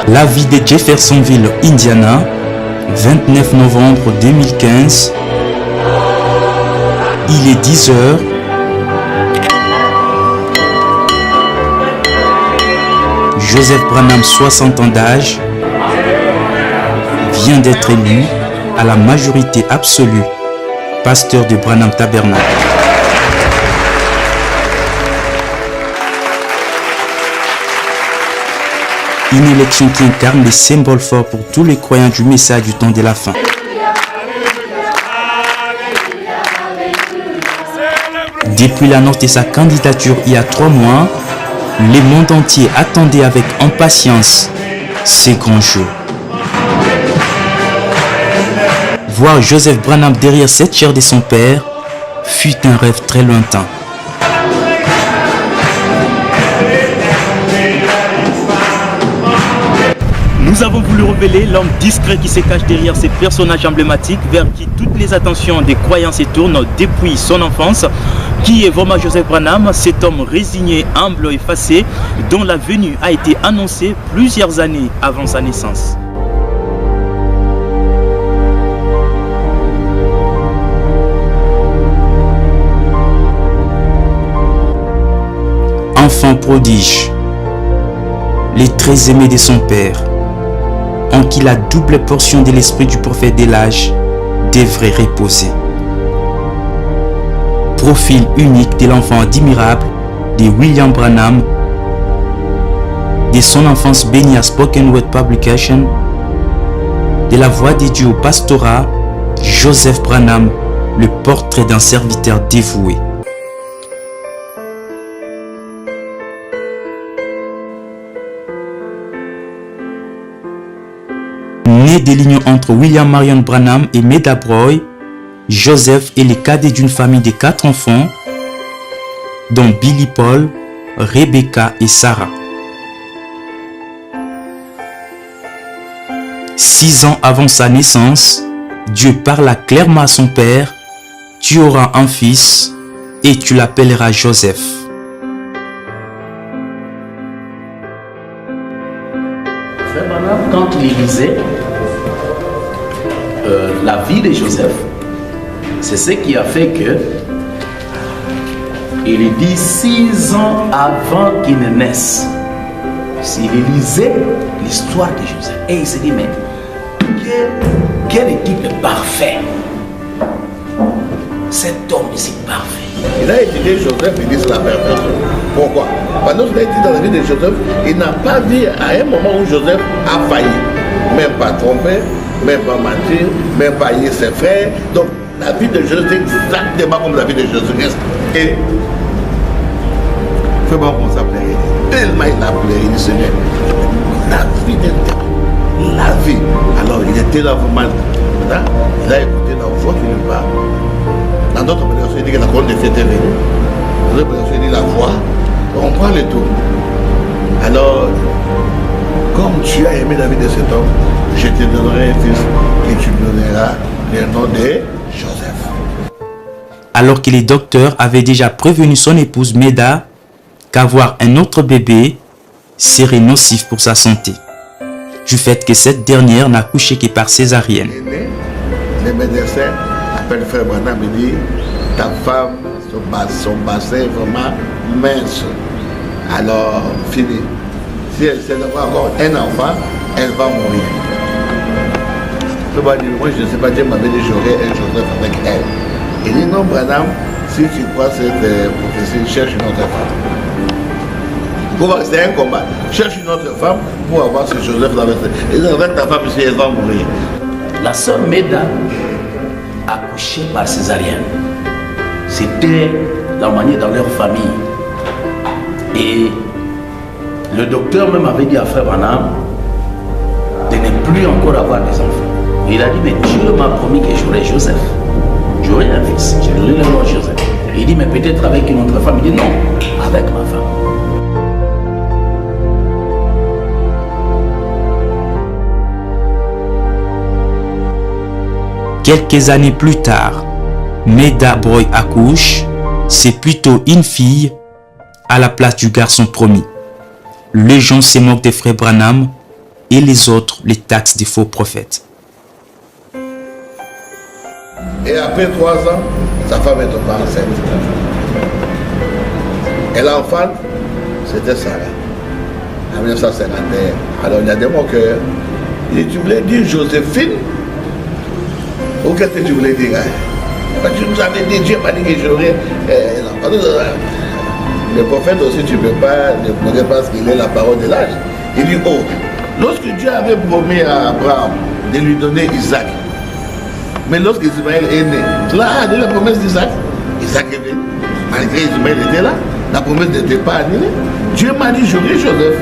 La vie de Jeffersonville, Indiana, 29 novembre 2015. Il est 10 heures. Joseph Branham, 60 ans d'âge, vient d'être élu à la majorité absolue pasteur de Branham Tabernacle. Une élection qui incarne les symboles forts pour tous les croyants du message du temps de la fin. Depuis l'annonce de sa candidature il y a 3 mois, le monde entier attendait avec impatience ces grands jours. Voir Joseph Branham derrière cette chair de son père fut un rêve très lointain. Nous avons voulu révéler l'homme discret qui se cache derrière ces personnages emblématiques vers qui toutes les attentions des croyants se tournent depuis son enfance. Qui est vraiment Joseph Branham, cet homme résigné, humble, effacé, dont la venue a été annoncée plusieurs années avant sa naissance. Enfant prodige, les très aimés de son père, en qui la double portion de l'esprit du prophète de l'âge devrait reposer. Profil unique de l'enfant admirable de William Branham, de son enfance bénie à Spoken Word Publication, de la voix de Dieu au pastorat, Joseph Branham, le portrait d'un serviteur dévoué. Né de l'union entre William Marion Branham et Meda Broy, Joseph est le cadet d'une famille de 4 enfants, dont Billy Paul, Rebecca et Sarah. 6 ans avant sa naissance, Dieu parla clairement à son père: tu auras un fils et tu l'appelleras Joseph. Frère Branham, quand il lisait la vie de Joseph, c'est ce qui a fait que il dit 6 ans avant qu'il ne naisse. S'il lisait l'histoire de Joseph, et il s'est dit, mais quelle équipe parfaite. Cet homme ici parfait. Il a étudié Joseph, il dit c'est la perfection. Pourquoi? Parce qu'il a étudié dans la vie de Joseph, il n'a pas dit à un moment où Joseph a failli. Même pas trompé, même pas mentir, même pas haïr ses frères. Donc, la vie de Joseph est exactement comme la vie de Jésus-Christ. Et c'est bon qu'on s'appelait. Tellement il a pleuré, il dit Seigneur, la vie de la vie. Alors il était là vraiment. Il a écouté la voix qui lui parle. Dans d'autres prédications, il dit que la colonne de fête est venue. Dans d'autres prédications, il dit la voix. On prend le tout. Alors, comme tu as aimé la vie de cet homme, je te donnerai un fils et tu me donneras le nom de Joseph. Alors que les docteurs avaient déjà prévenu son épouse Meda qu'avoir un autre bébé serait nocif pour sa santé, du fait que cette dernière n'a couché que par césarienne. Les médecins appellent frère Branham et disent ta femme, son bassin est vraiment mince. Alors, fini. Si elle sait d'avoir encore un enfant, elle va mourir. Moi, je ne sais pas, Dieu m'avait dit j'aurai un Joseph avec elle. Il dit non, Branham, si tu crois cette prophétie, cherche une autre femme. C'est un combat. Cherche une autre femme pour avoir ce Joseph avec elle. Et avec ta femme ici, elle va mourir. La sœur Meda a accouché par césarienne. C'était la manière dans leur famille. Et le docteur même avait dit à frère Branham de ne plus encore avoir des enfants. Et il a dit, mais Dieu m'a promis que j'aurai Joseph. J'aurai un fils, je donnerai le nom de Joseph. Et il dit, mais peut-être avec une autre femme. Il dit, non, avec ma femme. Quelques années plus tard, Meda Broy accouche, c'est plutôt une fille à la place du garçon promis. Les gens se moquent des frères Branham et les autres les taxent des faux prophètes. Et après 3 ans, sa femme est tombée enceinte. Et l'enfant, c'était Sarah, en 1951. Alors il a dit mon cœur, tu voulais dire Joséphine? Ou qu'est-ce que tu voulais dire? Tu nous avais dit, Dieu m'a dit que j'aurais... Le prophète aussi, tu ne peux pas demander parce qu'il est la parole de l'âge. Il dit, oh, lorsque Dieu avait promis à Abraham de lui donner Isaac, mais lorsque Ismaël est né, là, il y a la promesse d'Isaac. Isaac est né. Malgré Ismaël était là, la promesse n'était pas annulée. Dieu m'a dit, j'aurai Joseph.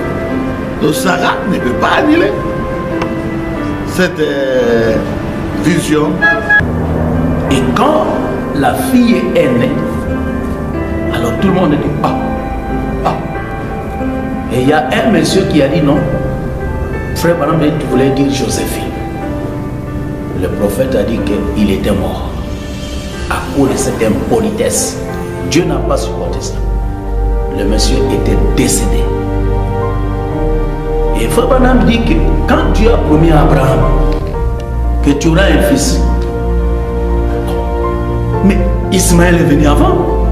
Donc Sarah ne peut pas annuler cette vision. Et quand la fille est née, alors tout le monde dit ah. Et il y a un monsieur qui a dit non. Frère Branham, tu voulais dire Joséphine. Le prophète a dit qu'il était mort à cause de cette impolitesse. Dieu n'a pas supporté ça. Le monsieur était décédé. Et Frère Branham dit que quand Dieu a promis à Abraham que tu auras un fils, mais Ismaël est venu avant.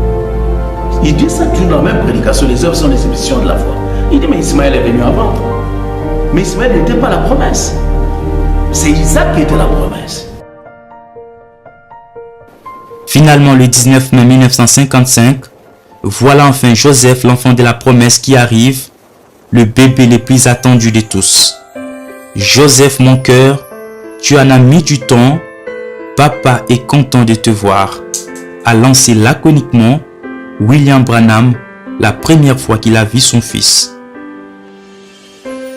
Il dit ça toujours dans la même prédication. Les œuvres sont les expressions de la foi. Il dit mais Ismaël est venu avant. Mais Ismaël n'était pas la promesse. C'est Isaac qui était la promesse. Finalement, le 19 mai 1955, voilà enfin Joseph, l'enfant de la promesse qui arrive, le bébé le plus attendu de tous. Joseph, mon cœur, tu en as mis du temps. Papa est content de te voir, a lancé laconiquement William Branham la première fois qu'il a vu son fils.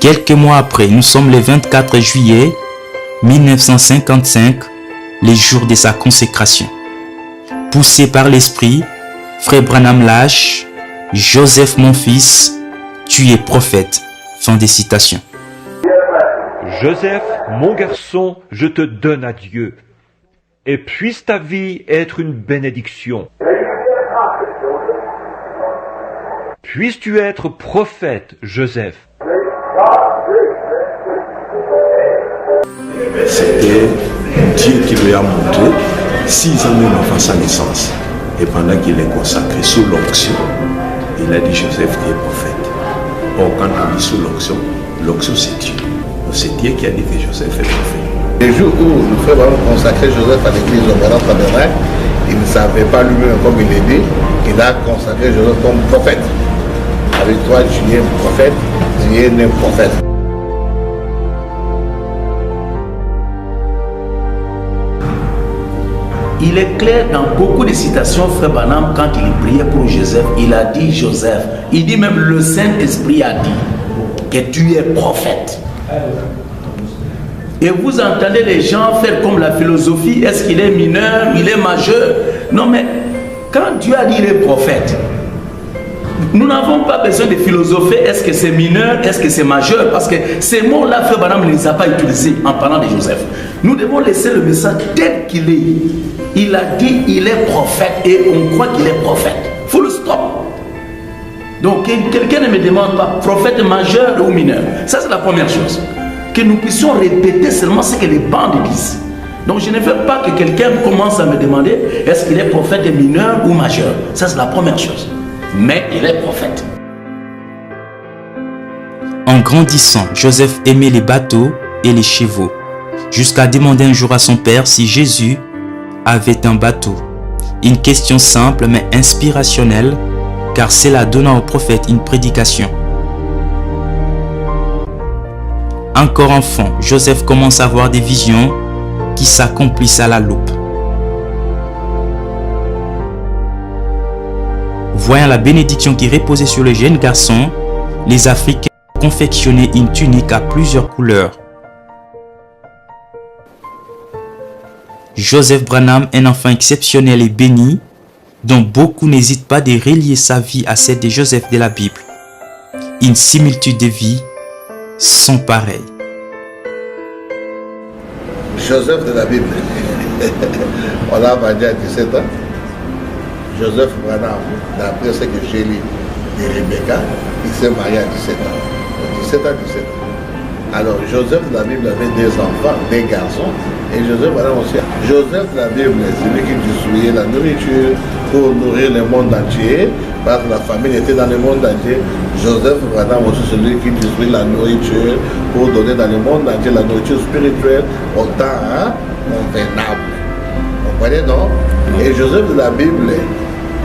Quelques mois après, nous sommes le 24 juillet 1955, les jours de sa consécration. Poussé par l'esprit, frère Branham lâche « Joseph mon fils, tu es prophète ». Fin des citations. Joseph, mon garçon, je te donne à Dieu. Et puisse ta vie être une bénédiction. Puisses-tu être prophète, Joseph. C'était Dieu qui lui a montré 6 ans même avant sa naissance. Et pendant qu'il est consacré sous l'onction, il a dit Joseph, tu es prophète. Or, quand on dit sous l'onction c'est Dieu. C'est Dieu qui a dit que Joseph est prophète. Le jour où le frère va consacrer Joseph à l'église au Grand Tabernacle, il ne savait pas lui-même, comme il est dit, il a consacré Joseph comme prophète. Avec toi, tu es prophète, tu es né prophète. Il est clair dans beaucoup de citations, frère Branham, quand il priait pour Joseph, il a dit Joseph. Il dit même le Saint-Esprit a dit que tu es prophète. Et vous entendez les gens faire comme la philosophie, est-ce qu'il est mineur, il est majeur? Non mais, quand Dieu a dit il est prophète, nous n'avons pas besoin de philosopher, est-ce que c'est mineur, est-ce que c'est majeur? Parce que ces mots-là, frère Branham ne les a pas utilisés en parlant de Joseph. Nous devons laisser le message tel qu'il est. Il a dit il est prophète et on croit qu'il est prophète. Full stop. Donc quelqu'un ne me demande pas prophète majeur ou mineur. Ça c'est la première chose. Que nous puissions répéter seulement ce que les bandes disent. Donc je ne veux pas que quelqu'un commence à me demander est-ce qu'il est prophète mineur ou majeur. Ça c'est la première chose. Mais il est prophète. En grandissant, Joseph aimait les bateaux et les chevaux, jusqu'à demander un jour à son père si Jésus avait un bateau. Une question simple mais inspirationnelle, car cela donna au prophète une prédication. Encore enfant, Joseph commence à avoir des visions qui s'accomplissent à la loupe. Voyant la bénédiction qui reposait sur le jeune garçon, les Africains confectionnaient une tunique à plusieurs couleurs. Joseph Branham, un enfant exceptionnel et béni, dont beaucoup n'hésitent pas de relier sa vie à celle de Joseph de la Bible. Une similitude de vie sans pareil. Joseph de la Bible, on l'a vendu à 17 ans. Joseph Branham, d'après ce que j'ai lu de Rebecca, il s'est marié à 17 ans. 17 ans, 17 ans. Alors Joseph de la Bible avait des enfants, des garçons, et Joseph Branham aussi. Joseph de la Bible, c'est lui qui distribuait la nourriture pour nourrir le monde entier, parce que la famine était dans le monde entier. Joseph Branham aussi celui qui distribue la nourriture pour donner dans le monde entier la nourriture spirituelle au temps convenable. Vous comprenez, non? Et Joseph de la Bible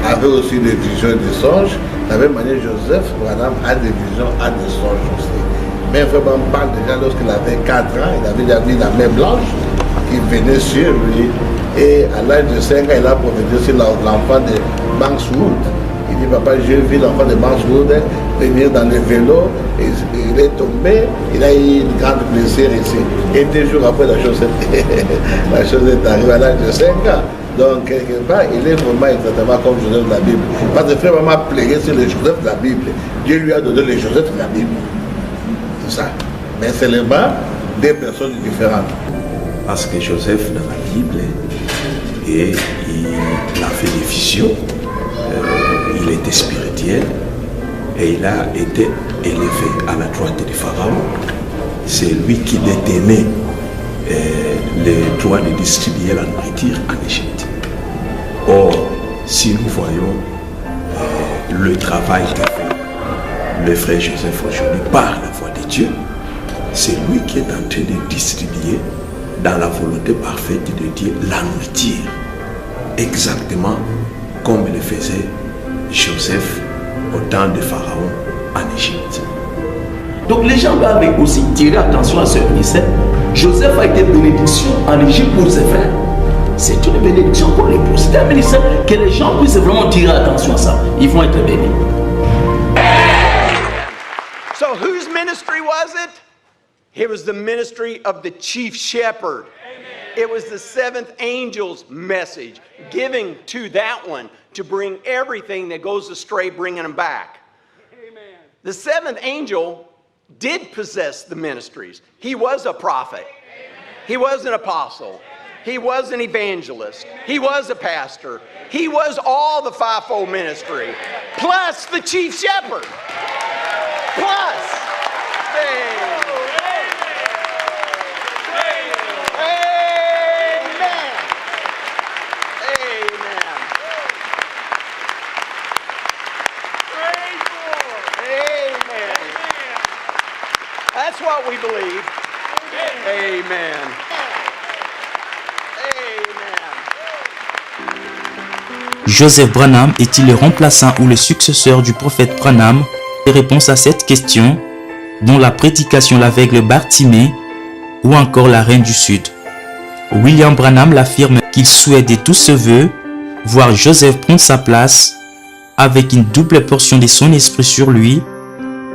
avait aussi des visions et des songes. De la même manière, Joseph Branham a des visions, a des songes aussi. Mais vraiment, on parle déjà lorsqu'il avait 4 ans, il avait déjà vu la main blanche qui venait sur lui. Et à l'âge de 5 ans, il a prophétisé sur l'enfant de Bankswood. Il dit, papa, j'ai vu l'enfant de Bankswood venir dans le vélo, et il est tombé, il a eu une grande blessure ici. Et 2 jours après, la chose est arrivée à l'âge de 5 ans. Donc, quelque part, il est vraiment exactement comme Joseph de la Bible. Parce que frère vraiment plaidé sur le Joseph de la Bible. Dieu lui a donné le Joseph de la Bible. C'est ça. Mais c'est le bas des personnes différentes. Parce que Joseph dans la Bible, et il a fait des visions, il était spirituel et il a été élevé à la droite du Pharaon. C'est lui qui détenait le droit de distribuer la nourriture en Égypte. Or, si nous voyons le travail que fait le frère Joseph aujourd'hui par la voix de Dieu, c'est lui qui est en train de distribuer dans la volonté parfaite de Dieu la nourriture, exactement comme le faisait Joseph au temps de Pharaon en Égypte. Donc les gens doivent aussi tirer attention à ce ministère. Joseph a été bénédiction en Égypte pour ses frères. C'est une bénédiction pour l'époux. C'est un ministère que les gens puissent vraiment tirer attention à ça. Ils vont être bénis. So whose ministry was it? It was the ministry of the chief shepherd. Amen. It was the 7th angel's message, giving to that one to bring everything that goes astray, bringing them back. Amen. The 7th angel did possess the ministries. He was a prophet. Amen. He was an apostle. He was an evangelist. He was a pastor. He was all the fivefold ministry, plus the chief shepherd. Plus. Amen. That's what we believe. Amen. Joseph Branham est-il le remplaçant ou le successeur du prophète Branham? Les réponses à cette question, dont la prédication l'aveugle Bartimée ou encore la Reine du Sud. William Branham l'affirme qu'il souhaite de tout ce vœu voir Joseph prendre sa place avec une double portion de son esprit sur lui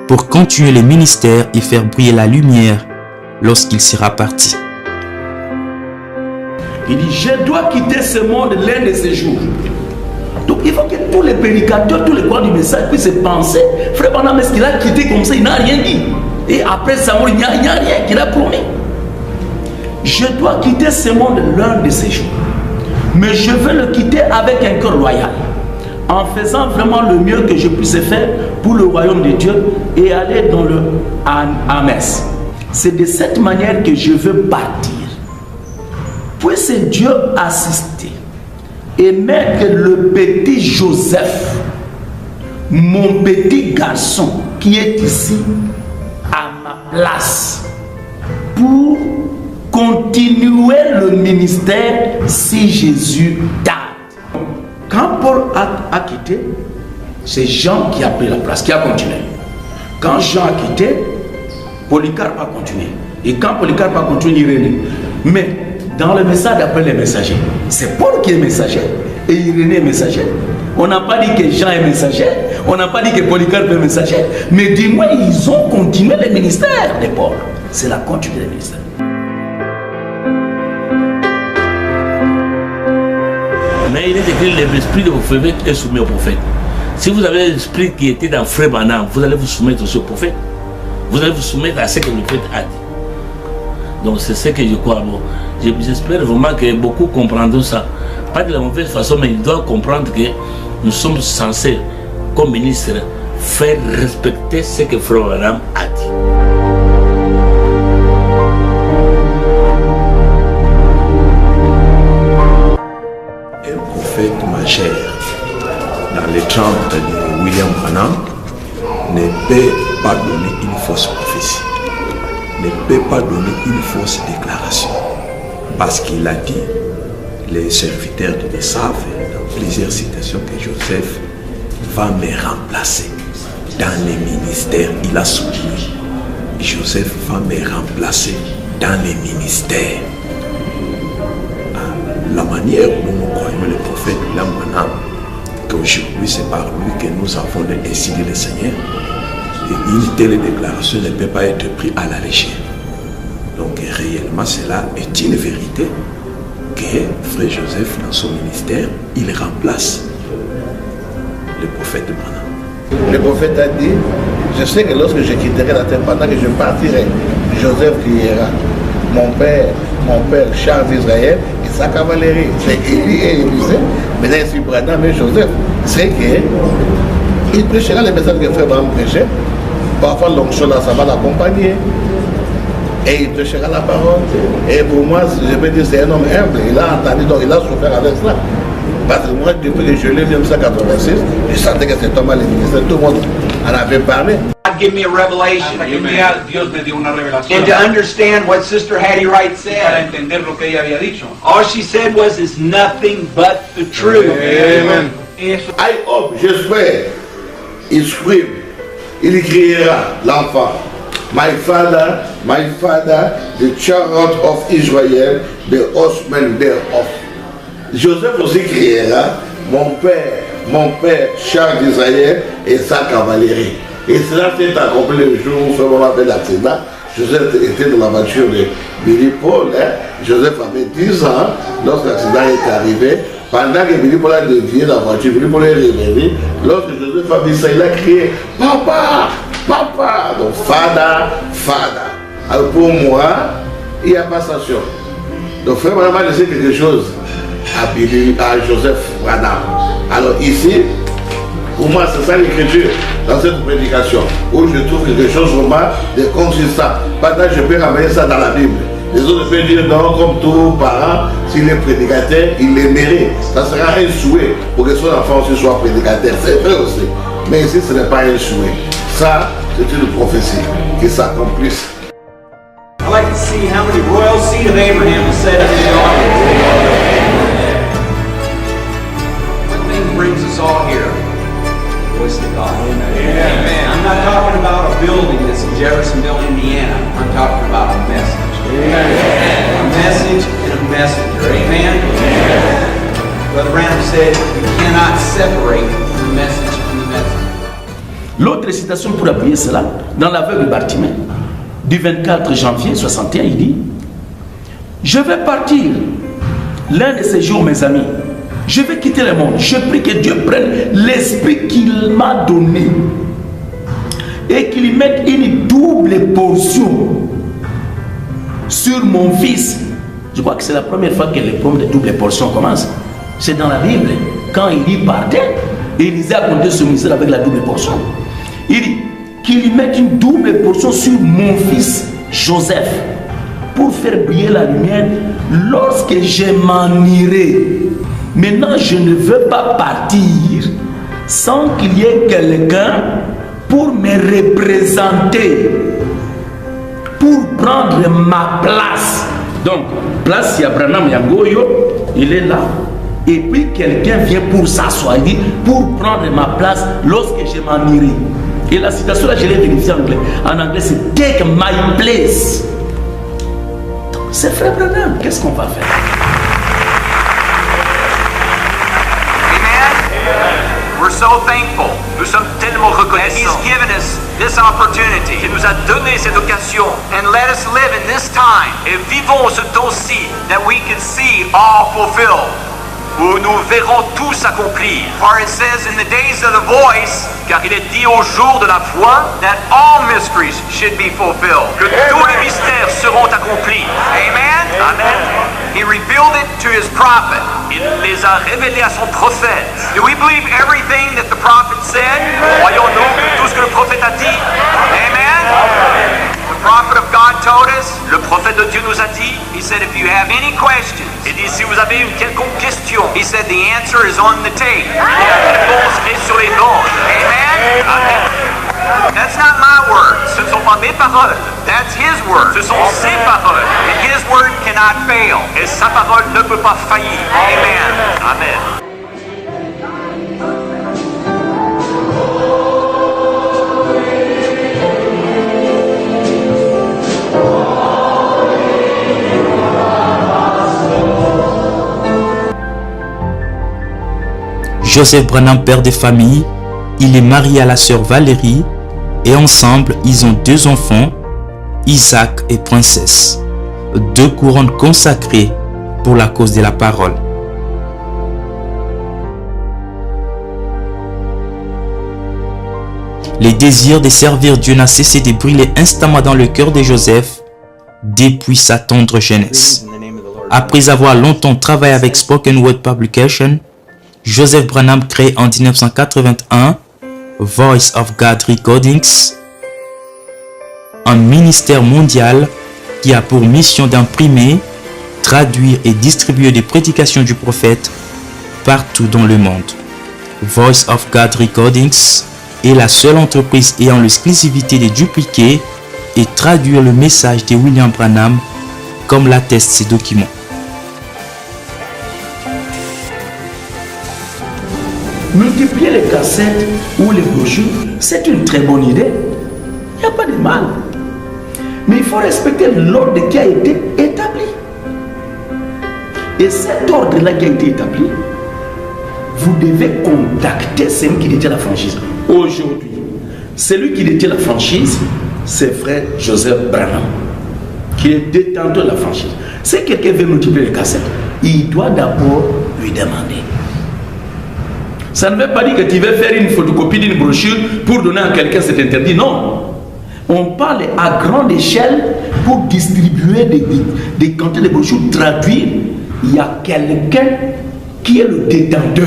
pour continuer le ministère et faire briller la lumière lorsqu'il sera parti. Il dit, je dois quitter ce monde l'un de ces jours. Donc il faut que tous les prédicateurs, tous les croyants du message puissent penser, frère Branham, est-ce qu'il a quitté comme ça? Il n'a rien dit. Et après sa mort, il n'y a rien qu'il a promis. Je dois quitter ce monde l'un de ces jours. Mais je veux le quitter avec un cœur loyal, en faisant vraiment le mieux que je puisse faire pour le royaume de Dieu et aller dans le Messe. C'est de cette manière que je veux partir. Puisse Dieu assister et mettre le petit Joseph, mon petit garçon qui est ici, à ma place pour continuer le ministère si Jésus tarde. Quand Paul a quitté, c'est Jean qui a pris la place, qui a continué. Quand Jean a quitté, Polycarpe a continué. Et quand Polycarpe a continué, Irénée. Mais dans le message d'après les messagers, c'est Paul qui est messager et Irénée est messager. On n'a pas dit que Jean est messager, on n'a pas dit que Polycarpe est messager, mais du moins ils ont continué le ministère de Paul. C'est la continuité du ministère. Mais il est écrit l'esprit de vos frères est soumis au prophète. Si vous avez l'esprit qui était dans frère Branham, vous allez vous soumettre aussi au prophète. Vous allez vous soumettre à ce que le prophète a dit. Donc c'est ce que je crois. Bon, j'espère vraiment que beaucoup comprendront ça. Pas de la mauvaise façon, mais ils doivent comprendre que nous sommes censés, comme ministres, faire respecter ce que frère Branham a dit. étrangère dans les chambres de William Branham ne peut pas donner une fausse prophétie, ne peut pas donner une fausse déclaration. Parce qu'il a dit, les serviteurs de Dieu savent dans plusieurs citations que Joseph va me remplacer dans les ministères. Il a souligné, Joseph va me remplacer dans les ministères. La manière dont nous croyons le prophète William Branham, qu'aujourd'hui c'est par lui que nous avons ainsi dit le Seigneur, et une telle déclaration ne peut pas être prise à la légère. Donc réellement cela est une vérité que frère Joseph dans son ministère, il remplace le prophète Branham. Le prophète a dit, je sais que lorsque je quitterai la terre, pendant que je partirai, Joseph criera, mon père Charles d'Israël et sa cavalerie. C'est Élie et Élisée, maintenant ici Branham et Joseph. C'est qu'il prêchera les messages que frère Branham prêchait. Parfois l'onction là, ça va l'accompagner. Et il prêchera la parole. Et pour moi, je peux dire c'est un homme humble. Il a entendu, donc il a souffert avec cela. Parce que moi, depuis que je l'ai vu en 1986, je sentais que cet homme allait ministère. Tout le monde en avait parlé. Give me a revelation. And to understand what Sister Hattie Wright said. All she said was, it's nothing but the truth. Amen. I hope, j'espère, il scream, il criera, l'enfant. My father, the chariot of Israel, the horsemen thereof. Joseph aussi criera, mon père, Charles d'Israël et sa cavalerie. Et cela s'est accompli le jour où ce moment fait l'accident. Joseph était dans la voiture de Billy Paul. Joseph avait 10 ans lorsque l'accident est arrivé. Pendant que Billy Paul a dévié la voiture, Billy Paul est réveillé. Lorsque Joseph a vu ça, il a crié « Papa, papa !» Donc « Fada, fada !» Alors pour moi, il n'y a pas sanction. Donc frère Branham a laissé quelque chose à Joseph Branham. Alors ici, pour moi, c'est ça l'écriture dans cette prédication, où je trouve quelque chose vraiment de consistant. Maintenant, je peux ramener ça dans la Bible. Les autres peuvent dire non, comme tout parent, s'il est prédicateur, il les mérite. Ça sera un souhait pour que son enfant aussi soit prédicateur. C'est vrai aussi. Mais ici, ce n'est pas un souhait. Ça, c'est une prophétie qui s'accomplisse. I'd like to see how many royal seed of Abraham is said in the audience. What thing brings us all here? Voice of God. Amen. I'm not talking about a building that's in Jeffersonville, Indiana. I'm talking about a message. Amen. A message and a messenger. Amen. Brother Branham said you cannot separate the message from the messenger. L'autre citation pour appuyer cela, dans l'aveugle Bartimée, du 24 janvier 61, il dit « Je vais partir l'un de ces jours, mes amis. Je vais quitter le monde. Je prie que Dieu prenne l'esprit qu'il m'a donné et qu'il mette une double portion sur mon fils. » Je crois que c'est la première fois que les problèmes de double portion commencent. C'est dans la Bible. Quand il y partait, Élisée a compté ce ministère avec la double portion. Il dit qu'il mette une double portion sur mon fils Joseph pour faire briller la lumière lorsque je m'en irai. Maintenant, je ne veux pas partir sans qu'il y ait quelqu'un pour me représenter, pour prendre ma place. Donc, place, il y a Branham Yangoyo, il est là. Et puis quelqu'un vient pour s'asseoir, il dit, pour prendre ma place lorsque je m'en irai. Et la citation là, je l'ai vérifiée en anglais. En anglais, c'est take my place. Donc, c'est frère Branham, qu'est-ce qu'on va faire? We're so thankful. Nous sommes tellement reconnaissants. He's given us this opportunity. Il nous a donné cette occasion. And let us live in this time. Et vivons ce temps-ci that we can see all fulfilled. Où nous verrons tout s'accomplir. For it says in the days of the voice, car il est dit au jour de la foi, that all mysteries should be fulfilled. Que tous les mystères seront accomplis. Amen. Amen. He revealed it to his prophet. Il les a révélés à son prophète. Do we believe everything that the prophet said? Croyons-nous tout ce que le prophète a dit? Amen. The prophet of God told us, le prophète de Dieu nous a dit, he said, if you have any questions, il dit, si vous avez une quelconque question, he said, the answer future is on the tape. Il y a une réponse qui est sur les bandes. Amen. Amen. That's not my words. Ce ne sont pas mes paroles. That's his word. Ce sont ses paroles. And his word cannot fail. Et sa parole ne peut pas faillir. Amen. Amen. Joseph Branham, père de famille, il est marié à la sœur Valérie et ensemble, ils ont 2 enfants, Isaac et Princesse, 2 couronnes consacrées pour la cause de la parole. Le désir de servir Dieu n'a cessé de brûler instamment dans le cœur de Joseph depuis sa tendre jeunesse. Après avoir longtemps travaillé avec Spoken Word Publication, Joseph Branham crée en 1981 Voice of God Recordings, un ministère mondial qui a pour mission d'imprimer, traduire et distribuer des prédications du prophète partout dans le monde. Voice of God Recordings est la seule entreprise ayant l'exclusivité de dupliquer et traduire le message de William Branham, comme l'attestent ces documents. Multiplier les cassettes ou les brochures, c'est une très bonne idée. Il n'y a pas de mal. Mais il faut respecter l'ordre qui a été établi. Et cet ordre-là qui a été établi, vous devez contacter celui qui détient la franchise. Aujourd'hui, celui qui détient la franchise, c'est frère Joseph Branham, qui est détenteur de la franchise. Si quelqu'un veut multiplier les cassettes, il doit d'abord lui demander. Ça ne veut pas dire que tu veux faire une photocopie d'une brochure pour donner à quelqu'un, c'est interdit. Non. On parle à grande échelle pour distribuer des quantités de brochures, traduire. Il y a quelqu'un qui est le détenteur,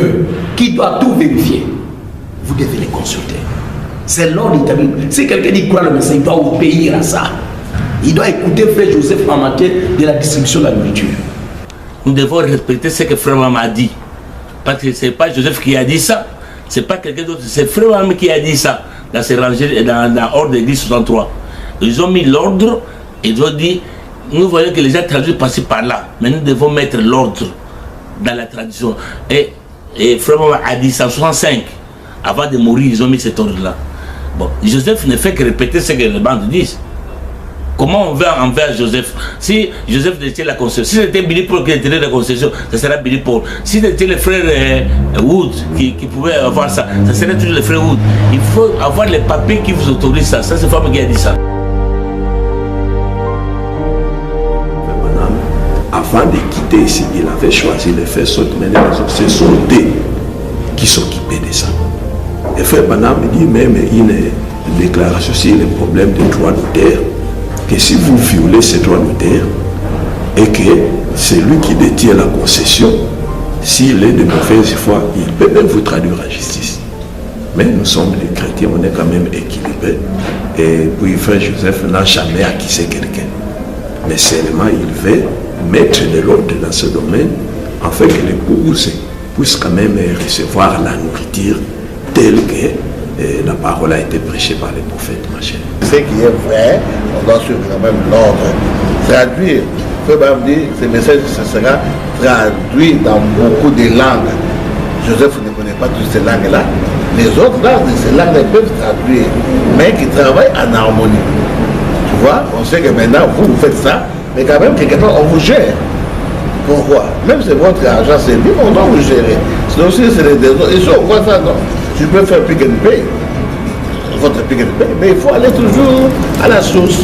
qui doit tout vérifier. Vous devez les consulter. C'est l'ordre établi. Si quelqu'un dit croit le message, il doit obéir à ça. Il doit écouter frère Joseph en matière de la distribution de la nourriture. Nous devons respecter ce que frère Maman a dit. Parce que ce n'est pas Joseph qui a dit ça, ce n'est pas quelqu'un d'autre, c'est frère Maman qui a dit ça dans ces rangées, dans l'ordre de 1063. Ils ont mis l'ordre et ils ont dit, nous voyons que les gens traduisent passer par là, mais nous devons mettre l'ordre dans la traduction. Et frère Maman a dit ça en 65, avant de mourir, ils ont mis cet ordre-là. Bon, Joseph ne fait que répéter ce que les bandes disent. Comment on va envers Joseph? Si Joseph détient la concession, si c'était Billy Paul qui détenait la concession, ça serait Billy Paul. Si c'était le frère Wood qui pouvait avoir ça, ça serait toujours le frère Wood. Il faut avoir les papiers qui vous autorisent ça. Ça, c'est Femme qui a dit ça. Avant de quitter ici, il avait choisi de faire sorte, mais c'est son dé qui s'occupait de ça. Et frère Branham dit même une déclaration sur les problèmes de droit d'auteur, que si vous violez ces droits d'auteur et que c'est lui qui détient la concession, s'il est de mauvaise foi, il peut même vous traduire en justice. Mais nous sommes les chrétiens, on est quand même équilibrés. Et puis frère Joseph n'a jamais accusé quelqu'un. Mais seulement il veut mettre de l'ordre dans ce domaine afin que l'épouse puisse quand même recevoir la nourriture telle que la parole a été prêchée par les prophètes, ma chère. Ce qui est vrai, on doit suivre quand même l'ordre. Traduire. Il faut même dire que ce message sera traduit dans beaucoup de langues. Joseph ne connaît pas toutes ces langues-là. Les autres langues de ces langues peuvent traduire, mais qui travaillent en harmonie. Tu vois, on sait que maintenant, vous faites ça, mais quand même, quelque part, on vous gère. Pourquoi? Même si votre argent, c'est libre, on doit vous gérer. Sinon, si c'est des autres, et si on voit ça, non. Tu peux faire pick and pay. Votre pick and pay, mais il faut aller toujours à la source.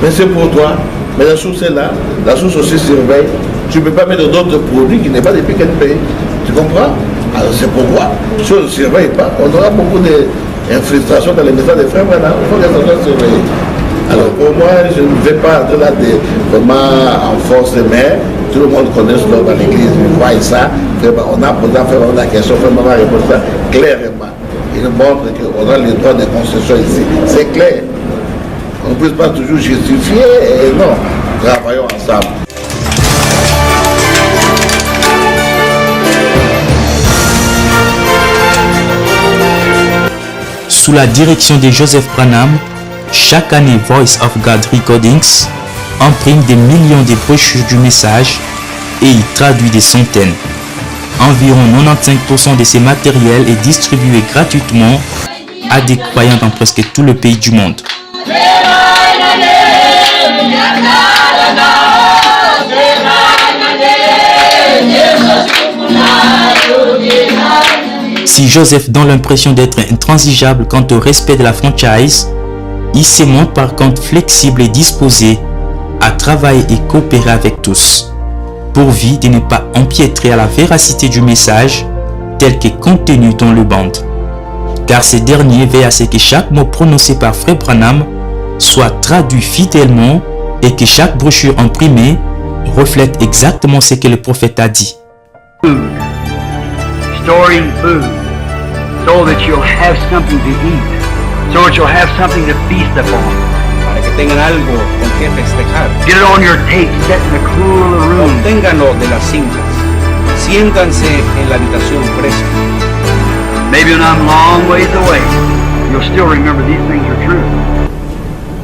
Mais c'est pour toi. Mais la source est là. La source aussi surveille. Tu ne peux pas mettre d'autres produits qui n'est pas de pick and pay. Tu comprends? Alors c'est pourquoi, si on ne surveille pas, on aura beaucoup d'infiltration dans les messages des frères. Maintenant, il faut que ça soit surveillé. Alors pour moi, je ne vais pas entrer là vraiment en force, mais tout le monde connaît ce dans l'église, on voit ça. On a posé la question, vraiment répondre ça clairement. Il montre qu'on a les droits de concession ici. C'est clair. On ne peut pas toujours justifier, et non, travaillons ensemble. Sous la direction de Joseph Branham, chaque année Voice of God Recordings imprime des millions de brochures du message et y traduit des centaines. Environ 95% de ces matériels est distribué gratuitement à des croyants dans presque tout le pays du monde. Si Joseph donne l'impression d'être intransigeable quant au respect de la franchise, il se montre par contre flexible et disposé à travailler et coopérer avec tous, pourvu de ne pas empiétrer à la véracité du message tel que contenu dans le band, car ces derniers veillent à ce que chaque mot prononcé par Frère Branham soit traduit fidèlement et que chaque brochure imprimée reflète exactement ce que le prophète a dit. Storing food so that you'll have something to eat, so that you'll have something to feast upon. Para que tengan algo con que festejar. Get it on your tape, set in the cool of the room. Obténganlo de las cintas. Siéntanse en la habitación fresca. Maybe when I'm long ways away, you'll still remember these things are true.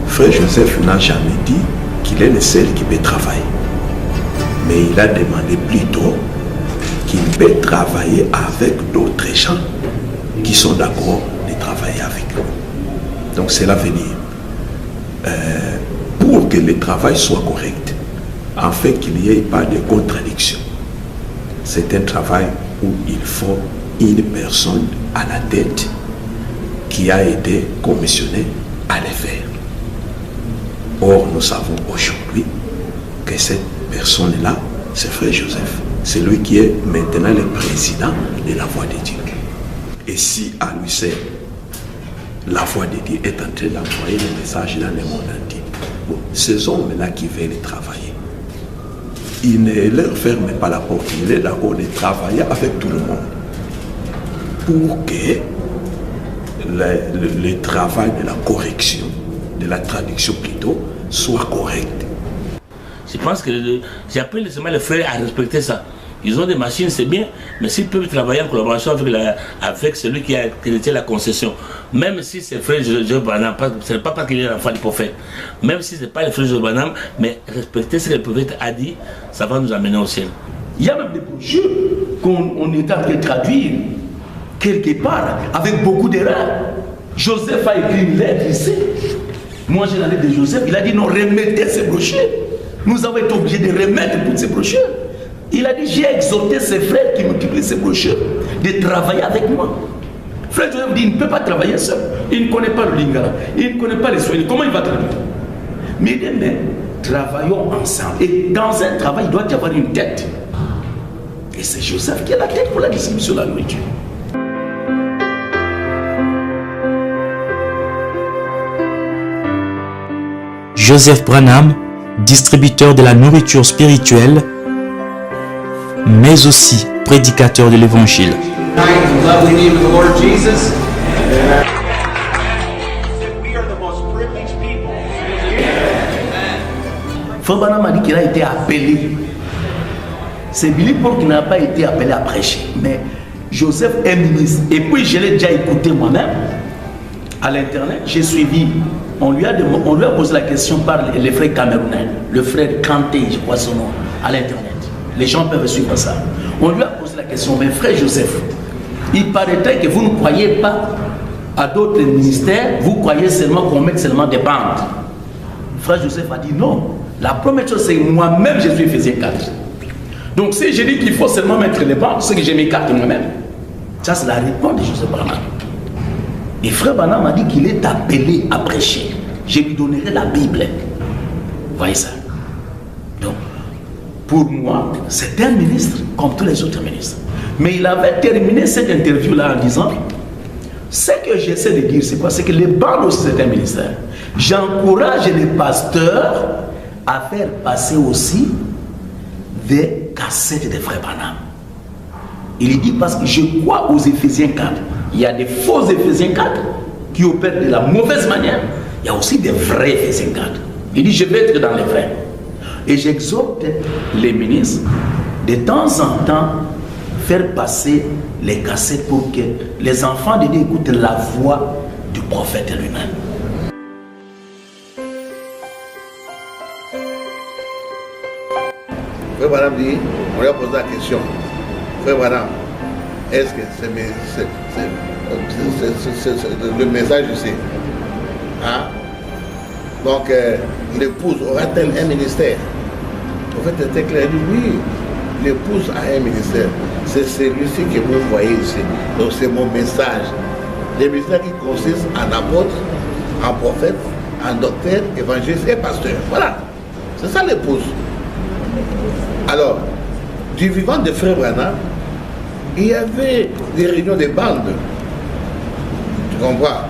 Frère Joseph n'a jamais dit qu'il est le seul qui peut travailler. Mais il a demandé plutôt qu'il peut travailler avec d'autres gens qui sont d'accord de travailler avec lui. Donc c'est l'avenir. Pour que le travail soit correct, afin qu'il n'y ait pas de contradiction. C'est un travail où il faut une personne à la tête qui a été commissionnée à le faire. Or, nous savons aujourd'hui que cette personne-là, c'est Frère Joseph. C'est lui qui est maintenant le président de la Voix de Dieu. Et si à lui seul, la Voix de Dieu est en train d'envoyer le message dans le monde entier, bon, ces hommes-là qui veulent travailler, il ne leur ferme pas la porte, il est d'accord de travailler avec tout le monde pour que le travail de la correction, de la traduction plutôt, soit correct. Je pense que j'appelle seulement les frères à respecter ça. Ils ont des machines, c'est bien, mais s'ils peuvent travailler en collaboration avec celui qui a créé la concession, même si c'est frère Joseph Branham, ce n'est pas parce qu'il est l'enfant du prophète, même si ce n'est pas le frère Joseph Branham, mais respecter ce que le prophète a dit, ça va nous amener au ciel. Il y a même des brochures qu'on est en train de traduire quelque part avec beaucoup d'erreurs. Joseph a écrit une lettre ici. Moi j'ai la lettre de Joseph, il a dit non, remettez ces brochures. Nous avons été obligés de remettre toutes ces brochures. Il a dit, j'ai exhorté ses frères qui multiplient ces brochures de travailler avec moi. Frère Joseph dit, il ne peut pas travailler seul. Il ne connaît pas le lingala, il ne connaît pas les soins. Comment il va traduire? Mais il dit, mais travaillons ensemble. Et dans un travail, il doit y avoir une tête. Et c'est Joseph qui a la tête pour la distribution de la nourriture. Joseph Branham, distributeur de la nourriture spirituelle, mais aussi prédicateur de l'évangile. Frère Branham a dit qu'il a été appelé. C'est Billy Paul qui n'a pas été appelé à prêcher, mais Joseph est ministre. Et puis je l'ai déjà écouté moi-même à l'internet. J'ai suivi. On lui a posé la question par les frères camerounais, le frère Kanté, je crois son nom, à l'internet. Les gens peuvent suivre ça. On lui a posé la question, mais frère Joseph, il paraîtrait que vous ne croyez pas à d'autres ministères, vous croyez seulement qu'on met seulement des bandes. Frère Joseph a dit non. La première chose, c'est moi-même, je suis Éphésiens 4. Donc si je dis qu'il faut seulement mettre les bandes, c'est que j'ai mes cartes moi-même. Ça, c'est la réponse de Joseph Branham. Et frère Branham m'a dit qu'il est appelé à prêcher. Je lui donnerai la Bible. Vous voyez ça? Donc, pour moi, c'est un ministre comme tous les autres ministres. Mais il avait terminé cette interview-là en disant, ce que j'essaie de dire, c'est quoi? C'est que les bandes aussi, c'est un ministère. J'encourage les pasteurs à faire passer aussi des cassettes de frère Branham. Il dit parce que je crois aux Éphésiens 4. Il y a des faux Éphésiens 4 qui opèrent de la mauvaise manière. Il y a aussi des vrais Éphésiens 4. Il dit je vais être dans les vrais. Et j'exhorte les ministres de temps en temps faire passer les cassettes pour que les enfants de Dieu écoutent la voix du prophète lui-même. Frère Branham dit, on lui a posé la question, Frère Branham, est-ce que c'est le message ici? Hein? Donc, l'épouse aura-t-elle un ministère? En fait, c'était clair, il dit oui, l'épouse a un ministère. C'est celui-ci que vous voyez ici. Donc, c'est mon message. Le ministère qui consiste en apôtre, en prophète, en docteur, évangéliste et pasteur. Voilà. C'est ça l'épouse. Alors, du vivant de Frère Branham, il y avait des réunions de bandes. Tu comprends?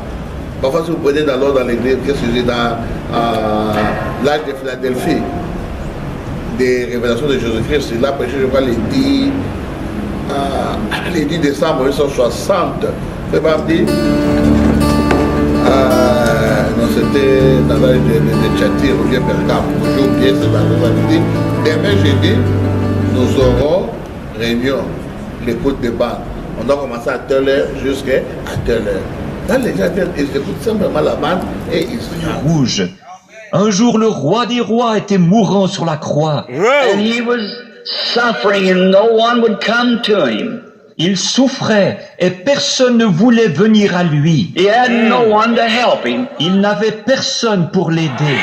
Parfois, si vous prenez dans l'ordre dans l'église, qu'est-ce que c'est dans l'âge de Philadelphie, des révélations de Jésus-Christ, il a prêché, je vois, les 10 décembre 1960. Frère Branham dit, non, c'était dans l'âge de Tchati, ou bien Pergame, j'ai oublié, c'est dans l'âge dit, demain jeudi, nous aurons réunion, l'écoute des bandes. On doit commencer à telle heure jusqu'à telle heure. Là, les gens ils écoutent simplement la bande et ils se rouge. Un jour, le roi des rois était mourant sur la croix. And he was suffering and no one would come to him. Il souffrait et personne ne voulait venir à lui. He had no one to help him. Il n'avait personne pour l'aider.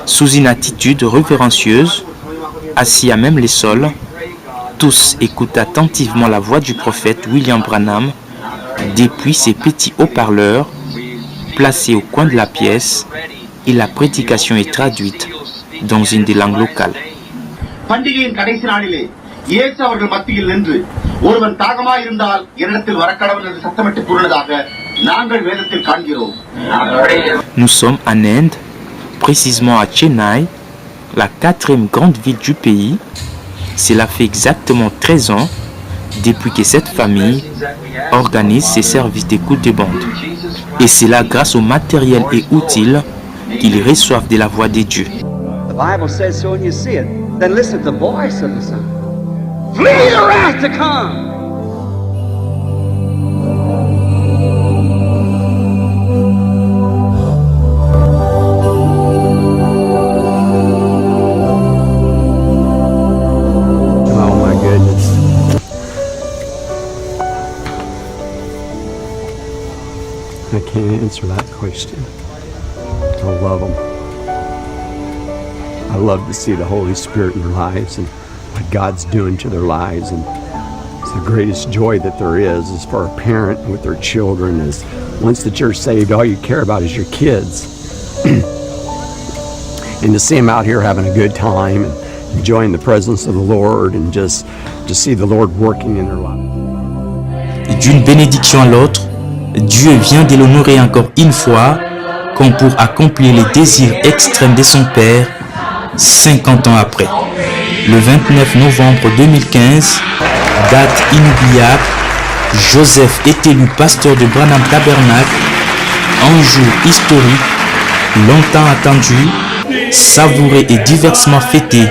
Sous une attitude révérencieuse, assis à même les sols, tous écoutent attentivement la voix du prophète William Branham depuis ses petits haut-parleurs placés au coin de la pièce et la prédication est traduite dans une des langues locales. Nous sommes en Inde, précisément à Chennai, la 4e grande ville du pays. Cela fait exactement 13 ans depuis que cette famille organise ses services d'écoute de bande. Et c'est là grâce au matériel et outils qu'ils reçoivent de la voix de Dieu. The Bible says so when you see it. Then listen to the voice of the Son. Flee the wrath to come. I can't answer that question. I love them. I love to see the Holy Spirit in their lives and what God's doing to their lives. And it's the greatest joy that there is for a parent with their children. Is once that you're saved, all you care about is your kids. And to see them out here having a good time and enjoying the presence of the Lord and just to see the Lord working in their lives. D'une bénédiction à l'autre, Dieu vient de l'honorer encore une fois, comme pour accomplir les désirs extrêmes de son Père, 50 ans après. Le 29 novembre 2015, date inoubliable, Joseph est élu pasteur de Branham Tabernacle, un jour historique, longtemps attendu, savouré et diversement fêté.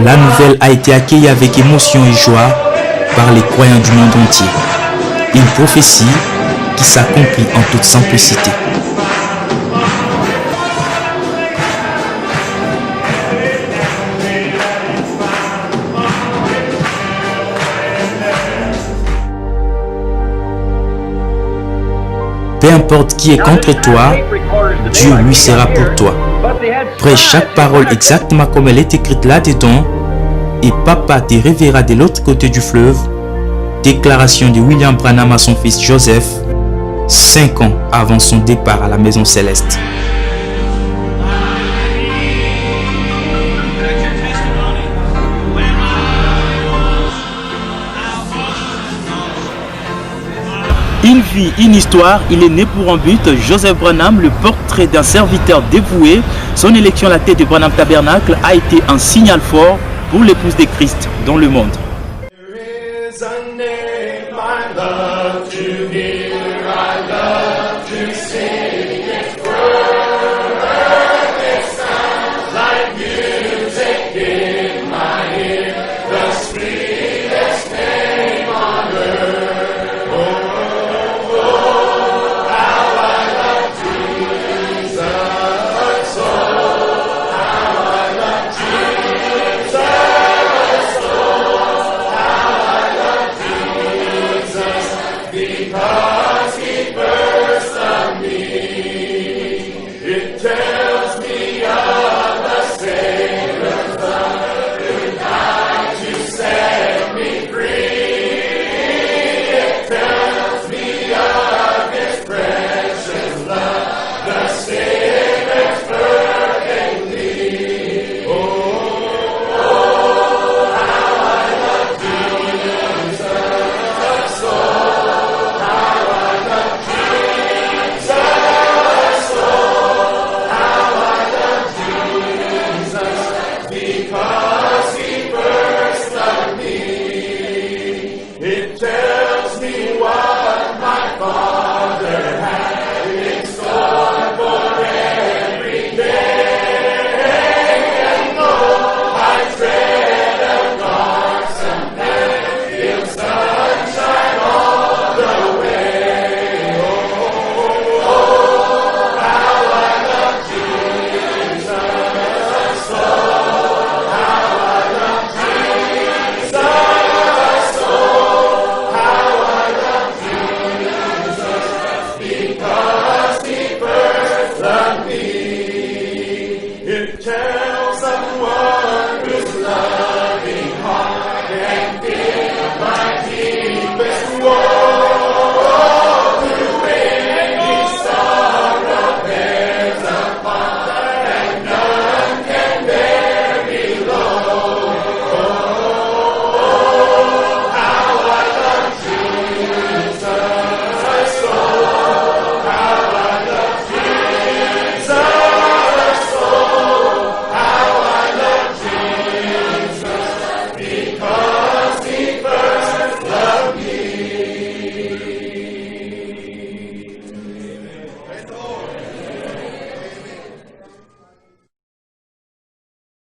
La nouvelle a été accueillie avec émotion et joie par les croyants du monde entier. Une prophétie qui s'accomplit en toute simplicité. Peu importe qui est contre toi, Dieu lui sera pour toi. Prêche chaque parole exactement comme elle est écrite là-dedans et papa te reverra de l'autre côté du fleuve. Déclaration de William Branham à son fils Joseph, 5 ans avant son départ à la maison céleste. Une vie, une histoire, il est né pour un but. Joseph Branham, le portrait d'un serviteur dévoué. Son élection à la tête du Branham Tabernacle a été un signal fort pour l'épouse de Christ dans le monde. There is a name I love to hear, I love